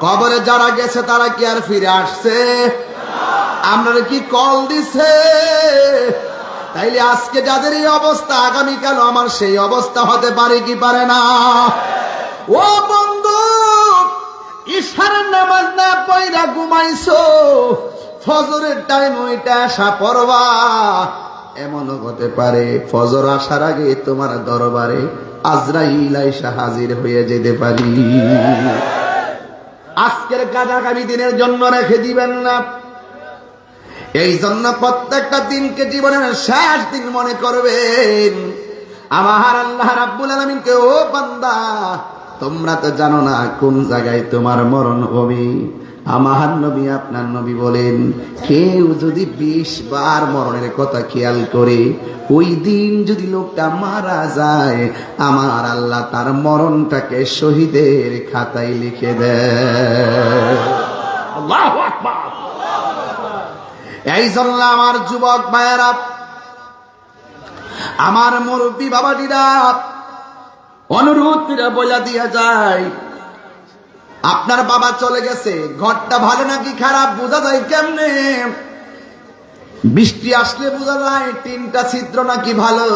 কবরে যারা গেছে তারা কি আর ফিরে আসছে? আপনারা কি কল দিছে? তাইলে আজকে যাদের এই অবস্থা, আগামীকাল আমার সেই অবস্থা হতে পারে কি পারে না? ও বন্ধু, ঈশার নামাজ না পড়া ঘুমাইছো, ফজরের টাইম ওইটা আসা পড়বা। এমনও হতে পারে ফজর আসার আগে তোমার দরবারে আজরাইল আইসা হাজির হয়ে যেতে পারি। আজকের কাজ আগামী দিনের জন্য রেখে দিবেন না। এই জন্য প্রত্যেকটা দিনকে জীবনের শেষ দিন মনে করবেন। আমার আল্লাহ রাব্বুল আলামিনকে, ও বান্দা, তোমরা তো জানো না কোন জায়গায় তোমার মরণ হবে। আমার নবী, আপনার নবী বলেন, কেউ যদি 20 বার মরণের কথা খেয়াল করে, ওই দিন যদি লোকটা মারা যায়, আমার আল্লাহ তার মরণটাকে শহীদের খাতায় লিখে দেয়। আল্লাহু আকবার। এই জন্য আমার যুবক ভাইয়েরা, আমার মুরব্বী বাবাজিরা, অনুরোধ করে বলে দিয়া যায়, আপনার বাবা চলে গেছে, ঘরটা ভালো নাকি খারাপ বোঝা যায় কেমনে? বৃষ্টি আসলে বোঝা যায় টিনটা ছিদ্র নাকি ভালো।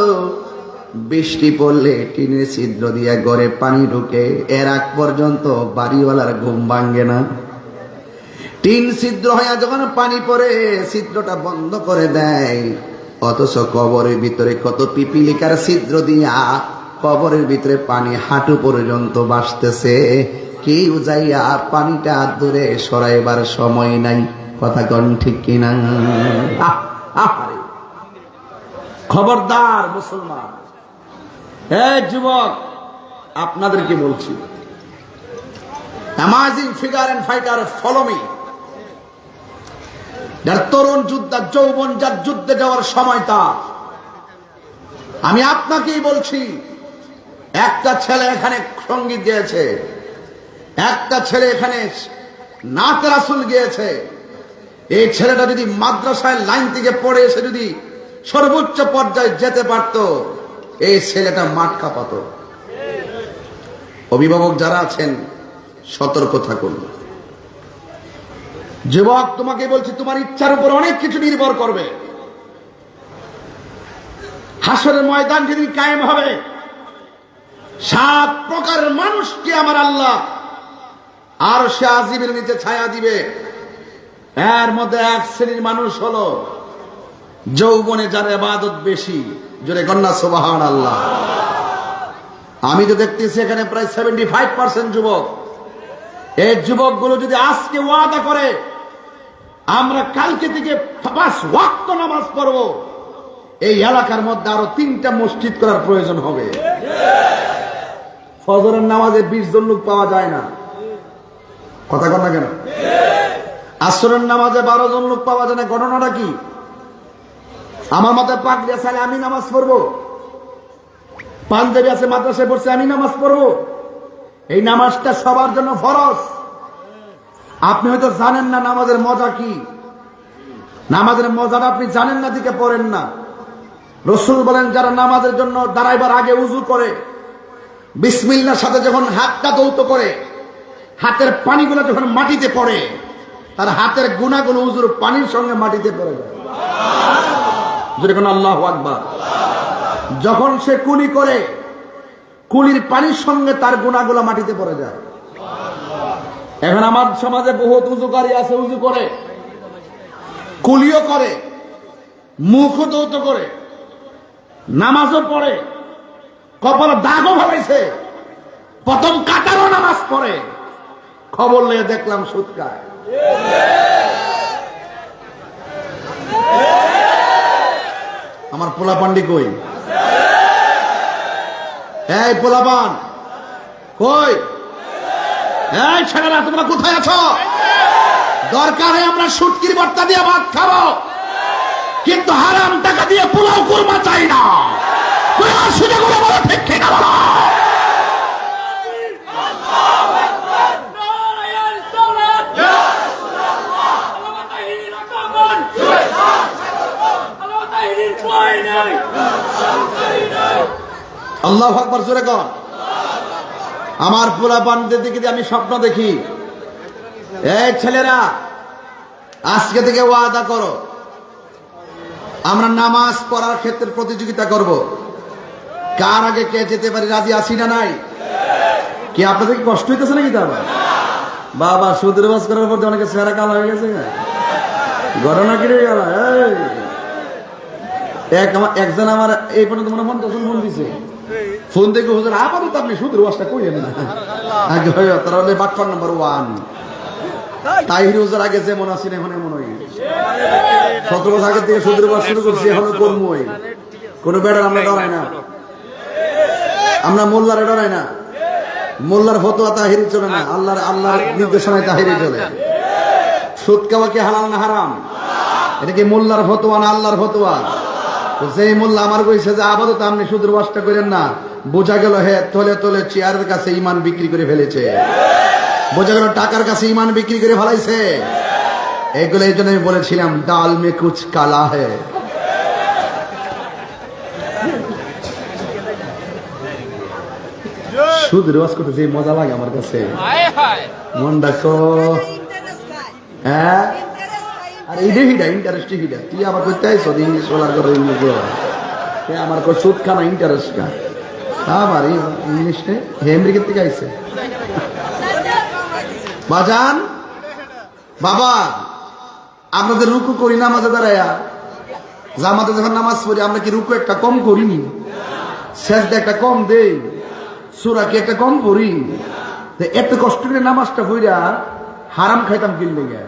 বৃষ্টি পড়লে টিনের ছিদ্র দিয়ে ঘরে পানি ঢুকে, এর আগ পর্যন্ত বাড়িওয়ালার ঘুম ভাঙ্গে না। টিন ছিদ্র হয়ে যখন পানি পড়ে ছিদ্রটা বন্ধ করে দেয়, অথচ কবরের ভিতরে কত পিপিলিকার ছিদ্র দিয়া কবরের ভিতরে পানি হাঁটু পর্যন্ত ভাসতেছে। কেউ যাইয়া পানিটা দূরে সরাইবার সময় নাই। কথা কোন ঠিক কিনা? খবরদার মুসলমান, যুবক, আপনাদেরকে বলছি, amazing figure and fighter, follow me. যার তরুণ যোদ্ধা, যৌবন, যার যুদ্ধে যাওয়ার সময় তার। আমি আপনাকেই বলছি, একটা ছেলে এখানে সঙ্গীত গেয়েছে, একটা ছেলে এখানে নাত রাসূল গিয়েছে। এই ছেলেটা যদি মাদ্রাসায় লাইন থেকে পড়ে এসে যদি সর্বোচ্চ পর্যায়ে যেতে পারত, এই ছেলেটা মাঠ কাঁপাত। অভিভাবক যারা আছেন, সতর্ক থাকুন। যুবক, তোমাকে বলছি, তোমার ইচ্ছার উপর অনেক কিছু নির্ভর করবে। হাসরের ময়দান যেদিন কায়েম হবে, 7 প্রকারের মানুষকে আমার আল্লাহ আরশে আজিমের নিচে ছায়া দিবে। এর মধ্যে এক শ্রেণীর মানুষ হলো যৌবনে যার ইবাদত বেশি। জোরে কন্যা সুবহানাল্লাহ। আমি তো দেখতেছি এখানে প্রায় 75% যুবক। এই যুবকগুলো যদি আজকে ওয়াদা করে আমরা কালকে থেকে 5 ওয়াক্ত নামাজ পড়ব, এই এলাকার মধ্যে আরো 3টা মসজিদ করার প্রয়োজন হবে। ফজরের নামাজে 20 জন লোক পাওয়া যায় না। কথা কন না কেন? আসরের নামাজে 12 জন লোক পাওয়া যায় না। ঘটনাটা কি? আমার মাথায় পাগড়ি আছে, আমি নামাজ পড়বো। পাঞ্জাবি আছে, মাদ্রাসায় পড়ছে, আমি নামাজ পড়বো। এই নামাজটা সবার জন্য ফরজ। আপনি হয়তো জানেন না নামাজের মজা কি। নামাজের মজাটা আপনি জানেন না, দিকে পড়েন না। রাসূল বলেন, যারা নামাজের জন্য দাঁড়াইবার আগে উযু করে, বিসমিল্লাহর সাথে যখন হাতটা ধৌত করে, হাতের পানিগুলো যখন মাটিতে পড়ে, তার হাতের গুনাহগুলো উযুর পানির সঙ্গে মাটিতে পড়ে যায়। যেরকম আল্লাহু আকবার। যখন সে কুলি করে, কুলির পানির সঙ্গে তার গুনাহগুলো মাটিতে পড়ে যায়। এখন আমার সমাজে বহুত উযুকারী আছে, উযু করে, কুলিও করে, মুখও ধৌত করে, নামাজও পড়ে, কপালে দাগও ভালাইছে, প্রথম কাতারও নামাজ পড়ে। খবর নিয়ে দেখলাম সুদ খায়। আমার পোলাপান্ডি কই? এই পোলাপান কই? এই ছেলেরা, তোমরা কোথায় আছো? দরকার হয় আমরা শুটকির ভর্তা দিয়ে ভাত খাবো, কিন্তু হারাম টাকা দিয়ে পোলাও কুরমা চাই না। সুযোগগুলো বলো, ঠিক কিনা বলো? আল্লাহু আকবার, জোরে কর। আমার পোলাপানদের দিকে আমি স্বপ্ন দেখি, এই ছেলেরা, আজকে থেকে ওয়াদা করো, আমরা নামাজ পড়ার ক্ষেত্রে প্রতিযোগিতা করব। কার আগে কে যেতে পারি, রাজি আছি না নাই? কি আপনাদের কি কষ্ট হইতেছে নাকি? তা বাবা সুদের বাস করার পর অনেকে চেহারা কালো হয়ে গেছে। ঘটনা কিনে গেল। একজন আমার এই পর্যন্ত মনে ফোন ফোন দিছে, ফোন থেকে হুজুর আপাতত আপনি সুদের বাসটা কইলেন না, আগে হয় তারা হলে বাটপার নাম্বার 1। তাহির হুজুর আগে যেমন আছেন এখন এমন হই, 17 বছর আগের থেকে সুদের বাস শুরু করছি, এখনো কর্মই। কোনো বেড়ার আমরা ডরাই না, আমরা মোল্লারে ডরাই না। মোল্লার ফতোয়া তাহিরি চলে না, আল্লাহর নির্দেশনায় তাহিরি চলে। সুদ খাওয়া কি হালাল না হারাম? এটা কি মোল্লার ফতোয়া না আল্লাহর ফতোয়া? যেই মোল্লা আমার কইছে যে আপাতত আপনি সুদের বাসটা করেন না, বোঝা গেল হে তলে তলে চেয়ারের কাছে ইমান বিক্রি করে ফেলেছে, বোঝা গেল টাকার কাছে ইমান বিক্রি করে ফেলাইছে। এইগুলো এই জন্য আমি বলেছিলাম ডাল মে কুছ কালা হে। সুদের বাস করতে যে মজা লাগে আমার কাছে, মন ডাকো। হ্যাঁ, আর এই হিডা ইন্টারেস্ট হিডা, তুই আবার করতে আইসো ইংলিশ বলার করে ইংলিশ আমার সুদ খানা ইন্টারেস্ট কা আবার ইংলিশ নে আমেরিকার থেকে আইসে। বাজান বাবা, আমরা যে রুকু করি নামাজে দাঁড়ায়া, জামাতে যখন নামাজ পড়ি আমরা কি রুকু একটা কম করিনি? সেজদা একটা কম দেই, সূরা কি একটা কম পড়ি? এত কষ্ট করে নামাজটা পড়া হারাম খাইতাম কিনলে গে,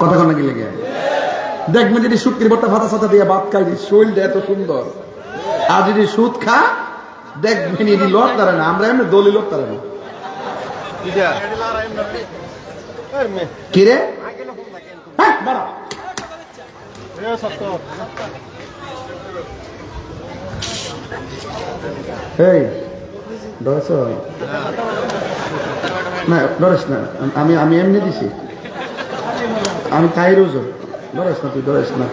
কথা কন্যা কিনলে গে। দেখবেন যদি সুটকির বট্টা ভাতা সাথা দিয়ে ভাত খাই, শরীরটা এত সুন্দর। আর যদি সুদ খা দেখবেন এটি লোক তারা না, আমরা এমনি দলি লোক তারা না। কিরে এই ডরেছ না? ডরেস না, আমি এমনি দিছি, আমি তাই রোজ। ডরেস না, তুই ডরেস না।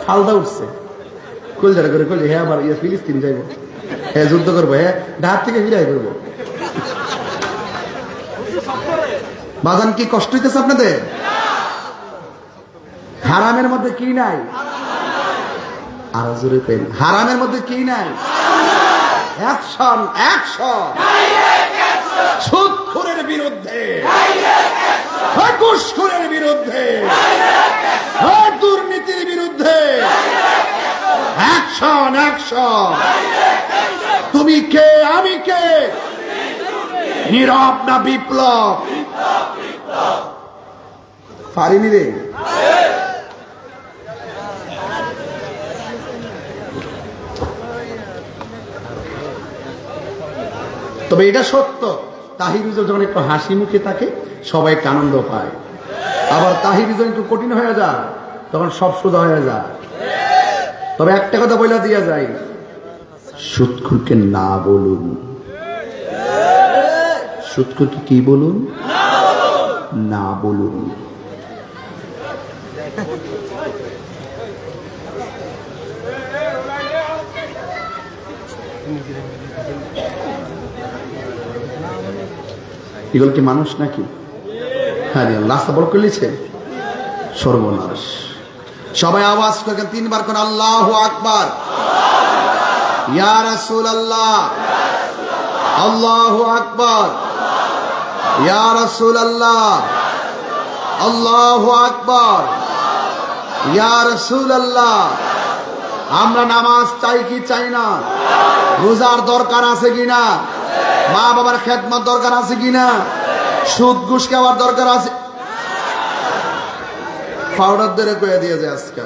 ফালদা উঠছে কলজারা করে কলজে, হ্যাঁ আবার ফিলিস্তিন যাইব, হ্যাঁ যুদ্ধ করবো, হ্যাঁ ঢাক থেকে ফিরাই করবো। বাজান কি কষ্ট হইতেছে আপনাদের? হারামের মধ্যে কি নাই? আর জোরে পেন, হারামের মধ্যে কি নাই? অ্যাকশন, অ্যাকশন সুদখোরের বিরুদ্ধে, ঘুষখোরের বিরুদ্ধে, দুর্নীতির বিরুদ্ধে অ্যাকশন, অ্যাকশন। তুমি কে আমি কে? নীরব না বিপ্লব? পারিনি রে। তবে এটা সত্য, তাহিরুজের যখন একটু হাসি মুখে থাকে সবাই একটু আনন্দ পায়, আবার তাহিরুজ একটু কঠিন হয়ে যায় তখন সব সোজা হয়ে যায়। তবে একটা কথা বলে দিয়া যায়, সুদখোরকে না বলুন। সুদখোরকে কি বলুন? না বলুন। এগুলো কি মানুষ নাকি? হ্যাঁ, রাস্তা বড় করলেছে, সর্বনাশ। সবাই আওয়াজ করে 3 বার করে আল্লাহু আকবার, ইয়া রাসূলুল্লাহ, আল্লাহু আকবার, ইয়া রাসূলুল্লাহ, আল্লাহু আকবার, ইয়া রাসূলুল্লাহ। আমরা নামাজ চাই কি চাই না? রোজার দরকার আছে কিনা? মা বাবার খেদমত দরকার আছে কিনা? সুদ ঘুষ খাওয়ার দরকার আছে? পাউডার ধরে কয়ে দিয়ে যায় আজকে,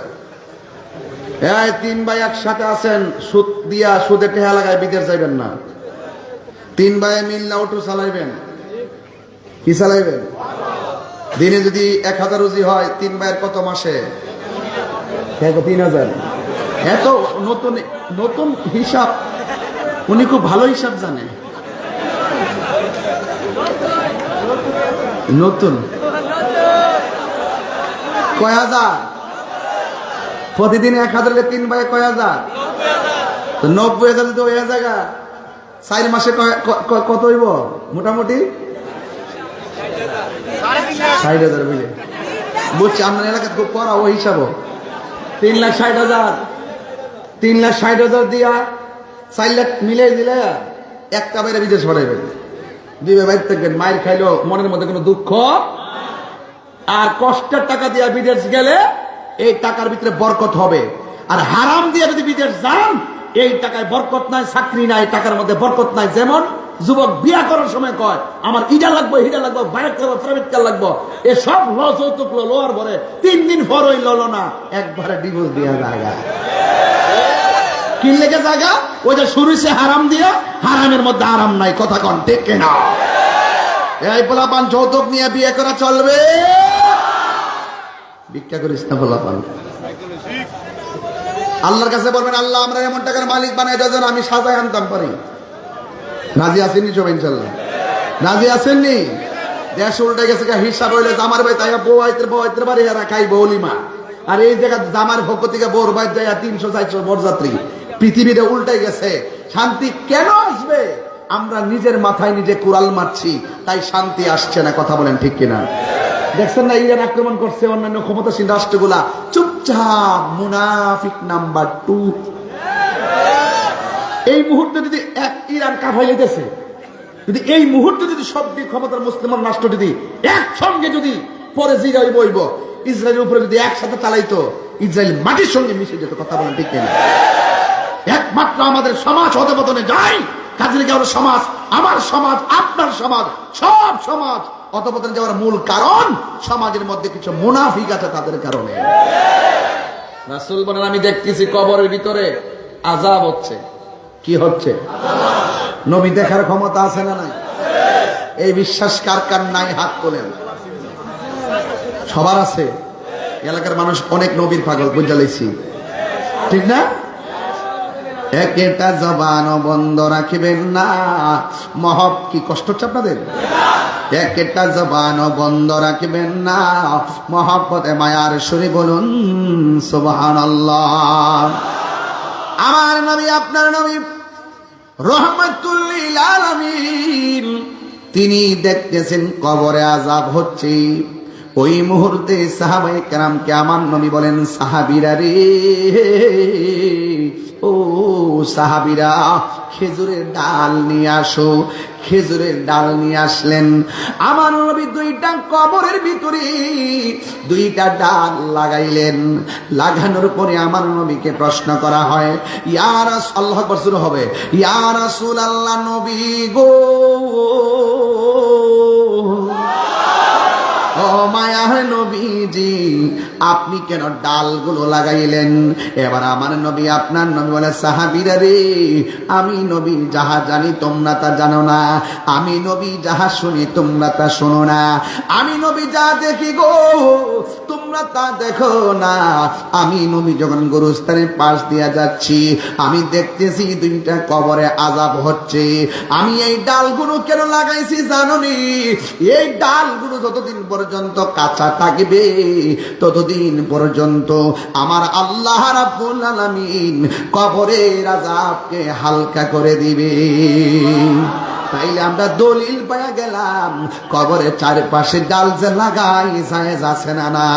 এই 3 ভাই একসাথে আছেন, সুদ দিয়া সুদে টেহা লাগায় বিদেশ যাইবেন না। 3 ভাই মিল্লা অটো চালাইবেন, কি চালাইবেন? দিনে যদি 1000 রুজি হয়, 3 ভাইয়ের কত মাসে? 3000। এত নতুন নতুন হিসাব, উনি খুব ভালো হিসাব জানে। নতুন কয় হাজার? প্রতিদিন 1000 3 ভাই কয় হাজার? 90,000 তো হয়ে জায়গা 4 মাসে কত হইব মোটামুটি 60,000 বুঝলে বুঝছি আপনার এলাকায় খুব পড়া ও হিসাব 3,60,000 3,60,000 দিয়া 4 লাখ মিলে দিলে একটা বাইরে বিদেশ পড়াইবেন দিবে বাইর থাকবেন মায়ের খাইলেও মনের মধ্যে কোনো দুঃখ আর কষ্টের টাকা দিয়া বিদেশ গেলে এই টাকার ভিতরে বরকত হবে আর হারাম দিয়ে যদি বিদেশ যান এই টাকায় বরকত নাই চাকরি নাই টাকার মধ্যে বরকত নাই যেমন যুবক বিয়া করার সময় কয় আমার ইটা লাগবে হিটা লাগবে বাইক লাগবে প্রাইভেট কার লাগবে এসব যৌতুক লোয়ার ভরে 3 দিন পর ওই ললো না একবারে ডিভোর্স দিয়া জায়গা কি লেগে জায়গা ওই যে শুরু হয়েছে হারাম দিয়া হারামের মধ্যে আরাম নাই কথা কন ঠিক কিনা এই পোলাপান যৌতুক নিয়ে বিয়ে করা চলবে ভিক্ষা করিস না পোলাপান আল্লাহর কাছে বলবেন আল্লাহ আমরা এমন টাকার মালিক বানাই দাও যেন আমি সাজায় আনতাম পারি রাজি আসেননি সবাই ইনশাল্লাহ রাজি আসেননি দেশ উল্টে গেছে হিসাব হইলে জামার ভাই তাই বউ আইতের বাড়ি এরা খাই বৌলিমা আর এই জায়গা জামার পক্ষ থেকে বোর বাইর যায় 300-400 বরযাত্রী পৃথিবীটা উল্টে গেছে শান্তি কেন আসবে আমরা নিজের মাথায় নিজে কুড়াল মারছি তাই শান্তি আসছে না কথা বলেন ঠিক কিনা দেখছেন না ইরান আক্রমণ করছে অন্যান্য ক্ষমতাসীন রাষ্ট্রগুলা চুপচাপ মুনাফিক নাম্বার 2 এই মুহূর্তে যদি এক ইরান কাফাই লেগেছে যদি এই মুহূর্তে যদি সব দিক ক্ষমতার মুসলমান রাষ্ট্র যদি একসঙ্গে যদি পরে জিরাই বইব ইসরায়েলের উপরে যদি একসাথে চালাইতো ইসরায়েল মাটির সঙ্গে মিশে যেত কথা বলেন ঠিক কিনা একমাত্র আমাদের সমাজ অধপতনে যায় কাজে আমরা সমাজ আমার সমাজ আপনার সমাজ সব সমাজ অধপতনে যাওয়ার মূল কারণ সমাজের মধ্যে কিছু মুনাফিক আছে তাদের কারণে রাসূল বলেন আমি দেখতেছি কবরের ভিতরে আযাব হচ্ছে কি হচ্ছে নবী দেখার ক্ষমতা আছে না নাই এই বিশ্বাস কার কার নাই হাত তোলেন সবার আছে এলাকার মানুষ অনেক নবীর পাগল বুঝালাইছি ঠিক না একটা জবান বন্ধ রাখিবেন না মহব কি কষ্ট হচ্ছে আপনাদের একটা জবান বন্ধ রাখিবেন না মহব্বতে মায়ার সুরে বলুন সুবহানাল্লাহ আমার নবী আপনার নবী রহমাতুল লিল আলামিন তিনি দেখতেছেন কবরে আযাব হচ্ছে ওই মুহূর্তে সাহাবায়ে কেরামকে আমার নবী বলেন সাহাবীরা রে ও সাহাবীরা খেজুরের ডাল নিয়ে আসো খেজুরের ডাল নিয়ে আসলেন আমার নবী 2টা কবরের ভিতরে 2টা ডাল লাগাইলেন লাগানোর পরে আমার নবীকে প্রশ্ন করা হয় ইয়া রাসূল আল্লাহু আকবার শুরু হবে ইয়া রাসূলুল্লাহ নবী গো ও মায়ার নবীজি আপনি কেন ডালগুলো লাগাইলেন এবার আমার নবী আপনার নবী বলে সাহাবীরা রে আমি নবী যাহা জানি তোমরা তা জানো না আমি নবী যাহা শুনি তোমরা তা শোনো না আমি নবী যা দেখি গো তোমরা তা দেখো না আমি নবী যখন গোরস্থানের পাশ দিয়া যাচ্ছি আমি দেখতেছি 2টা কবরে আযাব হচ্ছে আমি এই ডালগুলো কেন লাগাইছি জানো নি এই ডালগুলো যতদিন পর্যন্ত কাঁচা থাকবে ততদিন পর্যন্ত আমার আল্লাহ রাব্বুল আলামিন কবরের আযাবকে হালকা করে দিবে তাইলে আমরা দলিল পাওয়া গেলাম কবরের চারপাশে ডাল যে লাগাই জায়েজ আছে না না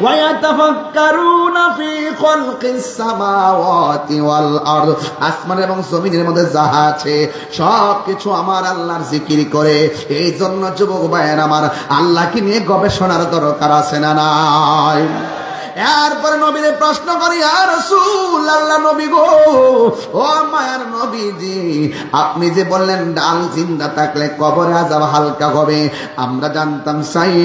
ওয়া ইয়াতাফাক্কারুনা ফি খালকিস সামাওয়াতি ওয়াল আরদ আসমান এবং জমিনের মধ্যে যাহা আছে সব কিছু আমার আল্লাহর জিকির করে এই জন্য যুবক ভাইয়েরা আমার আল্লাহকে নিয়ে গবেষণার দরকার আছে না নাই এরপরে নবীরে প্রশ্ন করি ইয়া রাসূল আল্লাহ নবী গো ও মায়ার নবীজি আপনি যে বললেন ডাল জিন্দা থাকলে কবরে আযাব হালকা হবে আমরা জানতাম চাই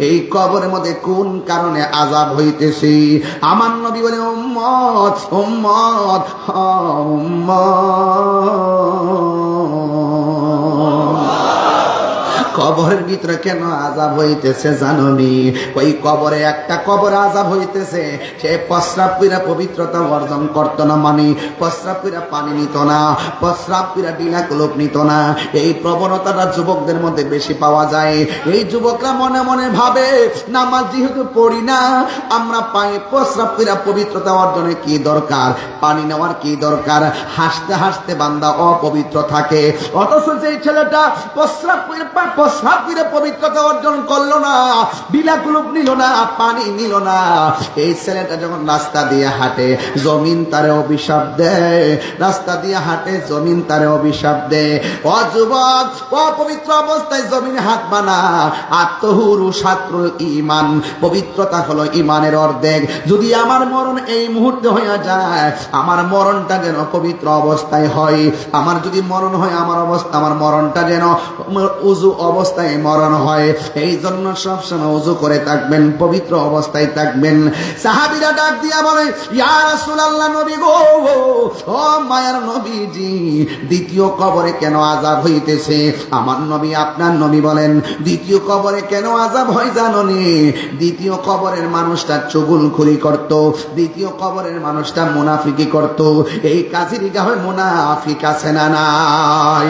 এই কবরের মধ্যে কোন কারণে আযাব হইতেছে আমার নবী বলে উম্মত উম্মত উম্মত কবরের ভিতরে কেন আযাব হইতেছে জানোনি? ওই কবরে একটা কবরে আযাব হইতেছে, সে প্রস্রাব কইরা পবিত্রতা অর্জন করত না, মানে প্রস্রাব কইরা পানি নিত না, প্রস্রাব কইরা বিনা কুলুপ নিত না। এই প্রবণতাটা যুবকদের মধ্যে বেশি পাওয়া যায়। এই যুবকরা মনে মনে ভাবে নামাজ যেহেতু পড়ি না, আমরা পাই প্রস্রাব কইরা পবিত্রতা অর্জনে কি দরকার, পানি নেওয়ার কি দরকার? হাসতে হাসতে বান্দা অপবিত্র থাকে। অথচ যে ছেলেটা প্রস্রাব করে পবিত্রতা অর্জন করলো না, বিনা কুলুপ নিল না, পানি নিল না, এই ছেলেটা যখন রাস্তা দিয়ে হাঁটে জমিন তারে অভিশাপ দেয়, রাস্তা দিয়ে হাঁটে জমিন তারে অভিশাপ দেয়। ও যুবক, অপবিত্র অবস্থায় জমিনে হাত বানা। আত্মহুরু শাত্রুল ঈমান, পবিত্রতা হলো ঈমানের অর্ধেক। যদি আমার মরণ এই মুহূর্তে হইয়া যায়, আমার মরণটা যেন পবিত্র অবস্থায় হয়। আমার যদি মরণ হয়, আমার মরণটা যেন উযু অবস্থায় মরণ হয়। এই জন্য সবসময় উযু করে থাকবেন, পবিত্র অবস্থায় থাকবেন। সাহাবীরা ডাক দিয়া বলে, ইয়া রাসূলুল্লাহ, নবী গো, ও মায়ার নবীজি, দ্বিতীয় কবরে কেন আযাব হইতেছে? আমার নবী, আপনার নবী বলেন, দ্বিতীয় কবরে কেন আযাব হয় জানোনি? দ্বিতীয় কবরের মানুষটা চুগলখড়ি করত, দ্বিতীয় কবরের মানুষটা মুনাফিকি করত। এই কাজেরই গায়ে মুনাফিক আছে না নাই?